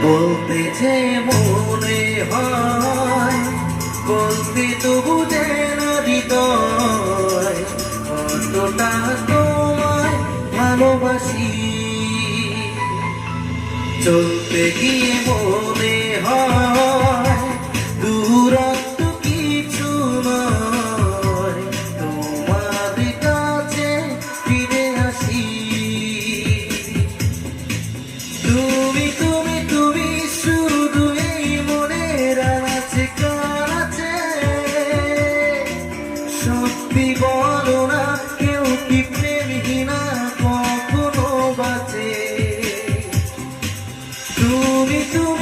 বলতে যে মনে হয়, বলতে তবু যেন হৃদয় কতটা তোমায় ভালোবাসি। চলতে গিয়ে মনে হয় দূরত্ব কিছু নয়, তোমার কাছে ফিরে আসি। তুমি তুমি তুমি শুধু এই মনের আনাচে কানাচে, সত্যি বলো না কেউ কি প্রেমহীনা কখনো বাঁচে? তুমি তুমি